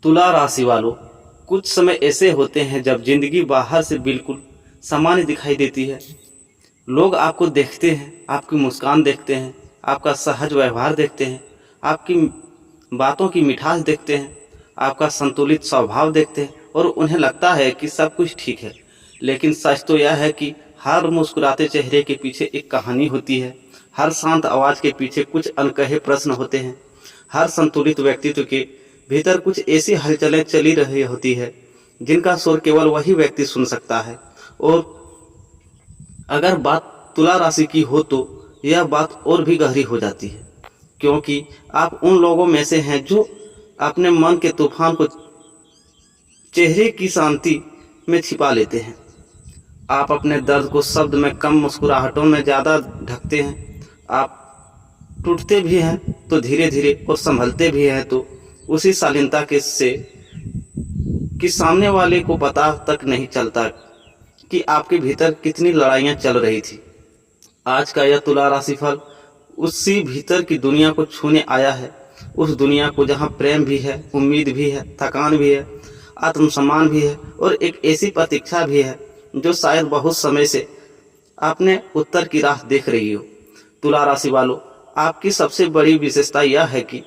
तुला राशि वालों, कुछ समय ऐसे होते हैं जब जिंदगी बाहर से बिल्कुल सामान्य दिखाई देती है। लोग आपको देखते हैं, आपकी मुस्कान देखते हैं, आपका सहज व्यवहार देखते हैं, आपकी बातों की मिठास देखते हैं, आपका संतुलित स्वभाव देखते हैं और उन्हें लगता है कि सब कुछ ठीक है। लेकिन सच तो यह है कि हर मुस्कुराते चेहरे के पीछे एक कहानी होती है। हर शांत आवाज़ के पीछे कुछ अनकहे प्रश्न होते हैं। हर संतुलित व्यक्तित्व के भीतर कुछ ऐसी हलचलें चली रही होती है जिनका सुर केवल वही व्यक्ति सुन सकता है। और अगर बात तुला राशि की हो तो यह बात और भी गहरी हो जाती है, क्योंकि आप उन लोगों में से हैं जो अपने मन के तूफान को चेहरे की शांति में छिपा लेते हैं। आप अपने दर्द को शब्द में कम, मुस्कुराहटों में ज़्यादा ढकते हैं। आप टूटते भी हैं तो धीरे धीरे और संभलते भी हैं तो उसी शालीनता के से कि सामने वाले को पता तक नहीं चलता कि आपके भीतर कितनी लड़ाइयाँ चल रही थी। आज का यह तुला राशिफल उसी भीतर की दुनिया को छूने आया है। उस दुनिया को जहाँ प्रेम भी है, उम्मीद भी है, थकान भी है, आत्मसम्मान भी है और एक ऐसी प्रतीक्षा भी है जो शायद बहुत समय से आपने उत्तर की राह देख रही हो। तुला राशि वालों, आपकी सबसे बड़ी विशेषता यह है कि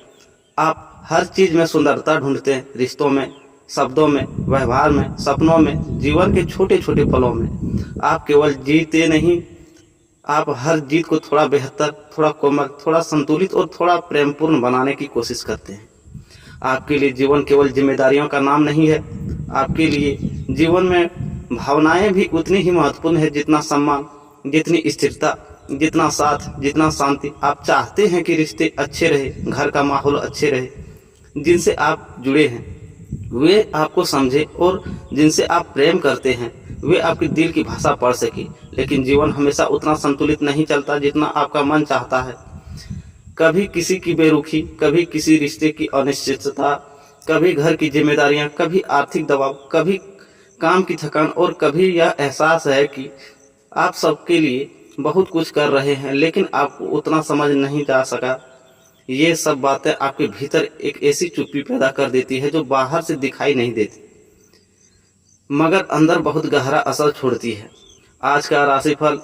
आप हर चीज़ में सुंदरता ढूंढते हैं। रिश्तों में, शब्दों में, व्यवहार में, सपनों में, जीवन के छोटे छोटे पलों में। आप केवल जीते नहीं, आप हर जीत को थोड़ा बेहतर, थोड़ा कोमल, थोड़ा संतुलित और थोड़ा प्रेमपूर्ण बनाने की कोशिश करते हैं। आपके लिए जीवन केवल जिम्मेदारियों का नाम नहीं है। आपके लिए जीवन में भावनाएं भी उतनी ही महत्वपूर्ण है जितना सम्मान, जितनी स्थिरता, जितना साथ, जितना शांति। आप चाहते हैं कि रिश्ते अच्छे रहे, घर का माहौल अच्छे रहे, जिनसे आप जुड़े हैं वे आपको समझे और जिनसे आप प्रेम करते हैं वे आपके दिल की भाषा पढ़ सके। लेकिन जीवन हमेशा उतना संतुलित नहीं चलता जितना आपका मन चाहता है। कभी किसी की बेरुखी, कभी किसी रिश्ते की अनिश्चितता, कभी घर की जिम्मेदारियां, कभी आर्थिक दबाव, कभी काम की थकान और कभी यह एहसास है कि आप सबके लिए बहुत कुछ कर रहे हैं लेकिन आपको उतना समझ नहीं जा सका। ये सब बातें आपके भीतर एक ऐसी चुप्पी पैदा कर देती है जो बाहर से दिखाई नहीं देती मगर अंदर बहुत गहरा असर छोड़ती है। आज का राशिफल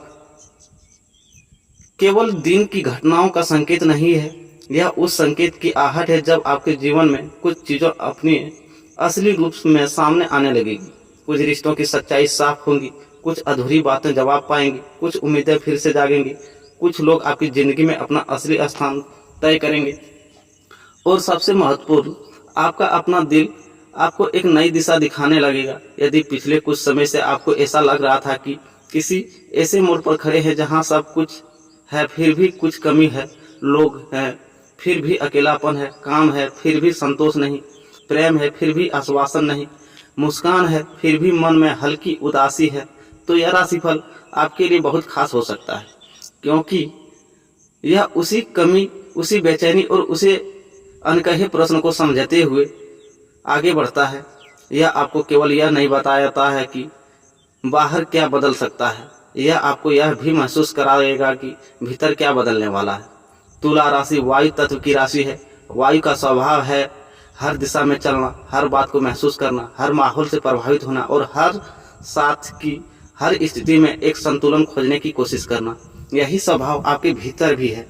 केवल दिन की घटनाओं का संकेत नहीं है, यह उस संकेत की आहट है जब आपके जीवन में कुछ चीज़ों अपनी असली रूप में सामने आने लगेगी। कुछ रिश्तों की सच्चाई साफ होंगी, कुछ अधूरी बातें जवाब पाएंगी, कुछ उम्मीदें फिर से जागेंगी, कुछ लोग आपकी ज़िंदगी में अपना असली स्थान तय करेंगे और सबसे महत्वपूर्ण, आपका अपना दिल आपको एक नई दिशा दिखाने लगेगा। यदि पिछले कुछ समय से आपको ऐसा लग रहा था कि किसी ऐसे मोड़ पर खड़े हैं जहां सब कुछ है फिर भी कुछ कमी है, लोग हैं फिर भी अकेलापन है, काम है फिर भी संतोष नहीं, प्रेम है फिर भी आश्वासन नहीं, मुस्कान है फिर भी मन में हल्की उदासी है, तो यह राशिफल आपके लिए बहुत खास हो सकता है। क्योंकि यह उसी कमी, उसी बेचैनी और उसे अनकहे प्रश्न को समझते हुए आगे बढ़ता है। यह आपको केवल यह नहीं बताता है कि बाहर क्या बदल सकता है, यह आपको यह भी महसूस कराएगा कि भीतर क्या बदलने वाला है। तुला राशि वायु तत्व की राशि है। वायु का स्वभाव है हर दिशा में चलना, हर बात को महसूस करना, हर माहौल से प्रभावित होना और हर साथ की हर स्थिति में एक संतुलन खोजने की कोशिश करना। यही स्वभाव आपके भीतर भी है।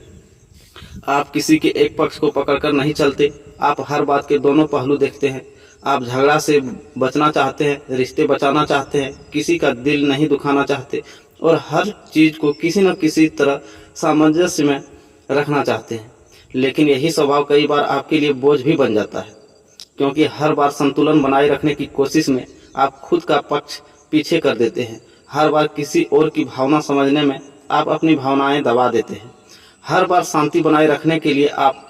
आप किसी के एक पक्ष को पकड़कर नहीं चलते, आप हर बात के दोनों पहलू देखते हैं। आप झगड़ा से बचना चाहते हैं, रिश्ते बचाना चाहते हैं, किसी का दिल नहीं दुखाना चाहते और हर चीज़ को किसी न किसी तरह सामंजस्य में रखना चाहते हैं। लेकिन यही स्वभाव कई बार आपके लिए बोझ भी बन जाता है, क्योंकि हर बार संतुलन बनाए रखने की कोशिश में आप खुद का पक्ष पीछे कर देते हैं। हर बार किसी और की भावना समझने में आप अपनी भावनाएं दबा देते हैं। हर बार शांति बनाए रखने के लिए आप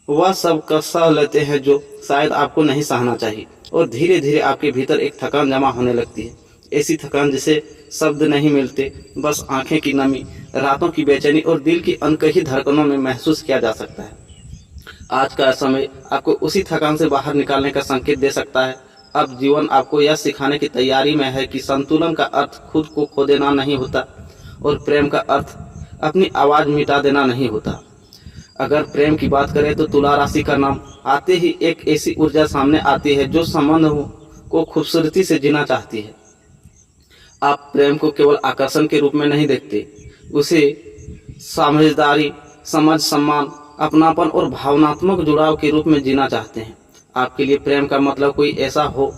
वह सब कर सह लेते हैं जो शायद आपको नहीं सहना चाहिए और धीरे धीरे आपके भीतर एक थकान जमा होने लगती है। ऐसी थकान जिसे शब्द नहीं मिलते, बस आंखें की नमी, रातों की बेचैनी और दिल की अनकही धड़कनों में महसूस किया जा सकता है। आज का समय आपको उसी थकान से बाहर निकालने का संकेत दे सकता है। अब जीवन आपको यह सिखाने की तैयारी में है कि संतुलन का अर्थ खुद को खो देना नहीं होता और प्रेम का अर्थ अपनी आवाज़ मिटा देना नहीं होता। अगर प्रेम की बात करें तो तुला राशि का नाम आते ही एक ऐसी ऊर्जा सामने आती है जो संबंध को खूबसूरती से जीना चाहती है। आप प्रेम को केवल आकर्षण के रूप में नहीं देखते, उसे समझदारी, समझ, सम्मान, अपनापन और भावनात्मक जुड़ाव के रूप में जीना चाहते हैं। आपके लिए प्रेम का मतलब कोई ऐसा हो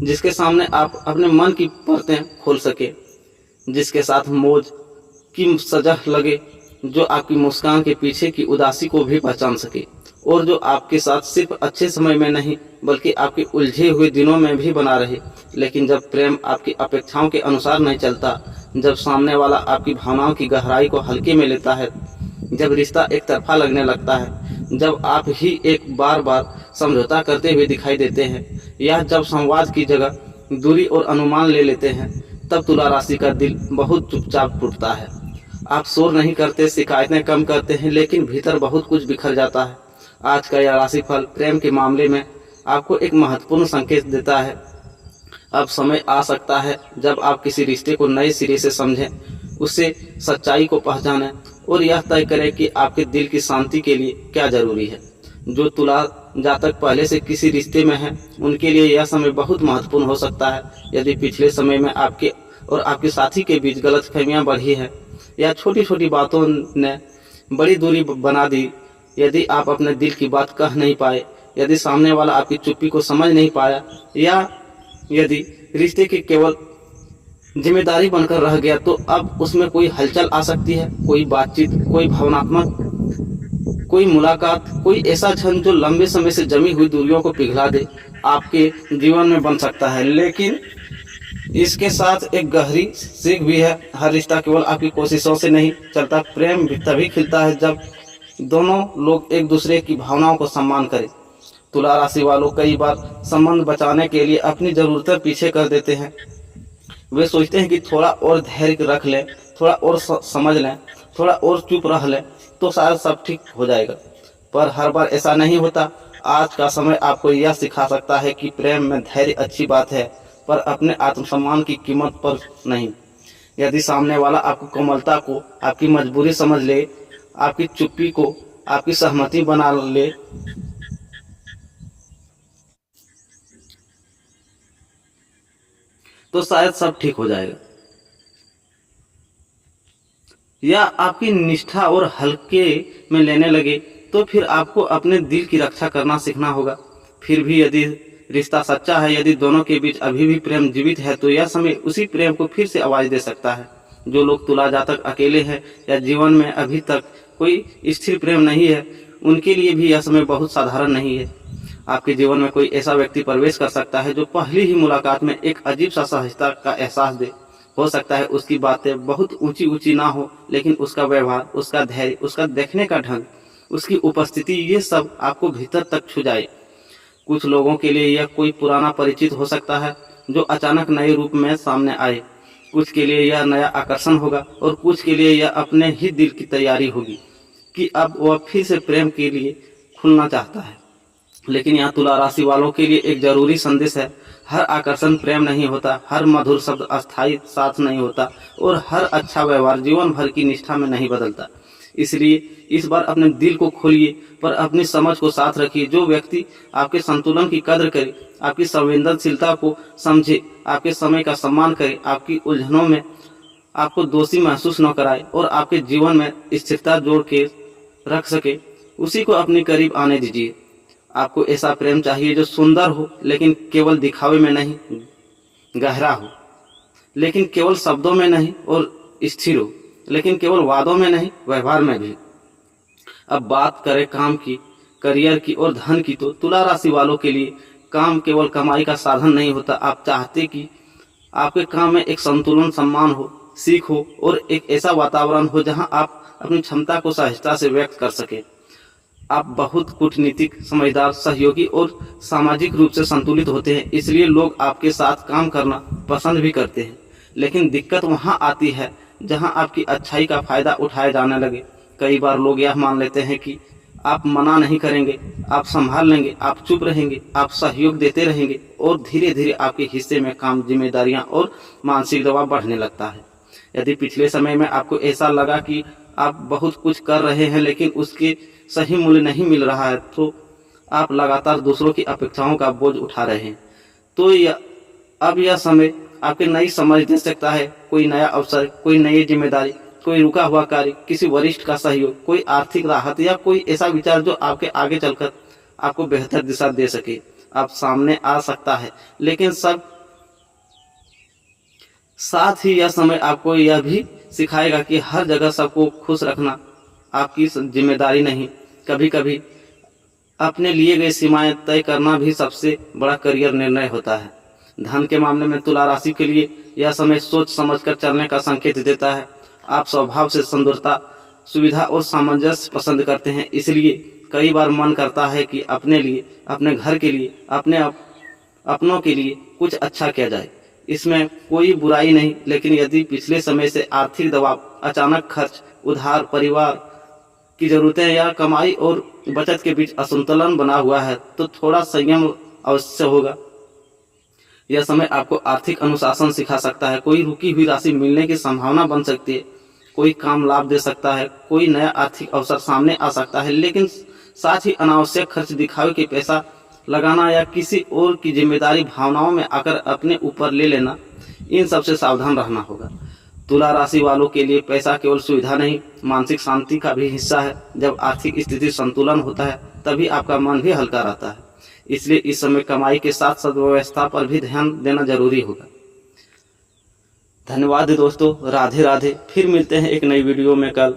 जिसके सामने आप अपने मन की परतें खोल सके, जिसके साथ मौज की सजह लगे, जो आपकी मुस्कान के पीछे की उदासी को भी पहचान सके और जो आपके साथ सिर्फ अच्छे समय में नहीं बल्कि आपके उलझे हुए दिनों में भी बना रहे। लेकिन जब प्रेम आपकी अपेक्षाओं के अनुसार नहीं चलता, जब सामने वाला आपकी भावनाओं की गहराई को हल्के में लेता है, जब रिश्ता एक तरफा लगने लगता है, जब आप ही एक बार बार समझौता करते हुए दिखाई देते हैं या जब संवाद की जगह दूरी और अनुमान ले लेते हैं, तब तुला राशि का दिल बहुत चुपचाप टूटता है। आप शोर नहीं करते, शिकायतें कम करते हैं, लेकिन भीतर बहुत कुछ बिखर जाता है। आज का यह राशिफल प्रेम के मामले में आपको एक महत्वपूर्ण संकेत देता है। अब समय आ सकता है जब आप किसी रिश्ते को नए सिरे से समझें, उससे सच्चाई को पहचानें और यह तय करें कि आपके दिल की शांति के लिए क्या जरूरी है। जो तुला जातक पहले से किसी रिश्ते में हैं, उनके लिए यह समय बहुत महत्वपूर्ण हो सकता है। यदि पिछले समय में आपके और आपके साथी के बीच गलतफहमियां बढ़ी हैं या छोटी छोटी बातों ने बड़ी दूरी बना दी, यदि आप अपने दिल की बात कह नहीं पाए, यदि सामने वाला आपकी चुप्पी को समझ नहीं पाया, या यदि रिश्ते की केवल जिम्मेदारी बनकर रह गया, तो अब उसमें कोई हलचल आ सकती है। कोई बातचीत, कोई भावनात्मक, कोई मुलाकात, कोई ऐसा क्षण जो लंबे समय से जमी हुई दूरियों को पिघला दे, आपके जीवन में बन सकता है। लेकिन इसके साथ एक गहरी सीख भी है। हर रिश्ता केवल आपकी कोशिशों से नहीं चलता। प्रेम भी तभी खिलता है जब दोनों लोग एक दूसरे की भावनाओं को सम्मान करें। तुला राशि वालों कई बार संबंध बचाने के लिए अपनी जरूरतें पीछे कर देते हैं। वे सोचते हैं कि थोड़ा और धैर्य रख लें, थोड़ा और समझ लें, थोड़ा और चुप रह लें तो शायद सब ठीक हो जाएगा। पर हर बार ऐसा नहीं होता। आज का समय आपको यह सिखा सकता है कि प्रेम में धैर्य अच्छी बात है, पर अपने आत्मसम्मान की कीमत पर नहीं। यदि सामने वाला आपकी कोमलता को आपकी मजबूरी समझ ले, आपकी चुप्पी को आपकी सहमति बना ले, तो शायद सब ठीक हो जाएगा। या आपकी निष्ठा और हल्के में लेने लगे, तो फिर आपको अपने दिल की रक्षा करना सीखना होगा। फिर भी यदि रिश्ता सच्चा है, यदि दोनों के बीच अभी भी प्रेम जीवित है, तो यह समय उसी प्रेम को फिर से आवाज दे सकता है। जो लोग तुला जातक अकेले हैं या जीवन में अभी तक कोई स्थिर प्रेम नहीं है, उनके लिए भी यह समय बहुत साधारण नहीं है। आपके जीवन में कोई ऐसा व्यक्ति प्रवेश कर सकता है जो पहली ही मुलाकात में एक अजीब सा सहजता का एहसास दे। हो सकता है उसकी बातें बहुत ऊंची ऊंची ना हो, लेकिन उसका व्यवहार, उसका धैर्य, उसका देखने का ढंग, उसकी उपस्थिति, ये सब आपको भीतर तक छू जाए। कुछ लोगों के लिए यह कोई पुराना परिचित हो सकता है जो अचानक नए रूप में सामने आए। कुछ के लिए यह नया आकर्षण होगा और कुछ के लिए यह अपने ही दिल की तैयारी होगी कि अब वह फिर से प्रेम के लिए खुलना चाहता है। लेकिन यहाँ तुला राशि वालों के लिए एक जरूरी संदेश है। हर आकर्षण प्रेम नहीं होता, हर मधुर शब्द अस्थायी साथ नहीं होता और हर अच्छा व्यवहार जीवन भर की निष्ठा में नहीं बदलता। इसलिए इस बार अपने दिल को खोलिए, पर अपनी समझ को साथ रखिए। जो व्यक्ति आपके संतुलन की कद्र करे, आपकी संवेदनशीलता को समझे, आपके समय का सम्मान करे, आपकी उलझनों में आपको दोषी महसूस न कराए और आपके जीवन में स्थिरता जोड़ के रख सके, उसी को अपने करीब आने दीजिए। आपको ऐसा प्रेम चाहिए जो सुंदर हो, लेकिन केवल दिखावे में नहीं, गहरा हो लेकिन केवल शब्दों में नहीं, और स्थिर हो लेकिन केवल वादों में नहीं, व्यवहार में भी। अब बात करें काम की, करियर की और धन की, तो तुला राशि वालों के लिए काम केवल कमाई का साधन नहीं होता। आप चाहते कि आपके काम में एक संतुलन, सम्मान हो, सीख हो और एक ऐसा वातावरण हो जहां आप अपनी क्षमता को सहजता से व्यक्त कर सके। आप बहुत कूटनीतिक, समझदार, सहयोगी और सामाजिक रूप से संतुलित होते हैं, इसलिए लोग आपके साथ काम करना पसंद भी करते हैं। लेकिन दिक्कत वहां आती है जहां आपकी अच्छाई का फायदा उठाया जाने लगे। कई बार लोग यह मान लेते हैं कि आप मना नहीं करेंगे, आप संभाल लेंगे, आप चुप रहेंगे, आप सहयोग देते रहेंगे और धीरे धीरे आपके हिस्से में काम, जिम्मेदारियां और मानसिक दबाव बढ़ने लगता है। यदि पिछले समय में आपको ऐसा लगा कि आप बहुत कुछ कर रहे हैं, लेकिन उसके सही मूल्य नहीं मिल रहा है तो आप लगातार दूसरों की अपेक्षाओं का बोझ उठा रहे हैं। तो अब यह समय आपके नई समझ दे सकता है। कोई नया अवसर, कोई नई जिम्मेदारी, कोई रुका हुआ कार्य, किसी वरिष्ठ का सहयोग, कोई आर्थिक राहत या कोई ऐसा विचार जो आपके आगे चलकर आपको बेहतर दिशा दे सके, आप सामने आ सकता है। लेकिन साथ ही यह समय आपको यह भी सिखाएगा कि हर जगह सबको खुश रखना आपकी जिम्मेदारी नहीं। कभी कभी अपने लिए गई सीमाएं तय करना भी सबसे बड़ा करियर निर्णय होता है। धन के मामले में तुला राशि के लिए यह समय सोच समझकर चलने का संकेत देता है। आप स्वभाव से सुंदरता, सुविधा और सामंजस्य पसंद करते हैं, इसलिए कई बार मन करता है कि अपने लिए, अपने घर के लिए, अपनों के लिए कुछ अच्छा किया जाए। इसमें कोई बुराई नहीं, लेकिन यदि पिछले समय से आर्थिक दबाव, अचानक खर्च, उधार, परिवार की जरूरतें या कमाई और बचत के बीच असंतुलन बना हुआ है तो थोड़ा संयम अवश्य होगा। यह समय आपको आर्थिक अनुशासन सिखा सकता है। कोई रुकी हुई राशि मिलने की संभावना बन सकती है, कोई काम लाभ दे सकता है, कोई नया आर्थिक अवसर सामने आ सकता है। लेकिन साथ ही अनावश्यक खर्च, दिखावे के पैसा लगाना या किसी और की जिम्मेदारी भावनाओं में आकर अपने ऊपर ले लेना, इन सबसे सावधान रहना होगा। तुला राशि वालों के लिए पैसा केवल सुविधा नहीं, मानसिक शांति का भी हिस्सा है। जब आर्थिक स्थिति संतुलन होता है तभी आपका मन भी हल्का रहता है। इसलिए इस समय कमाई के साथ सद्व्यवस्था पर भी ध्यान देना जरूरी होगा। धन्यवाद दोस्तों, राधे राधे। फिर मिलते हैं एक नई वीडियो में कल।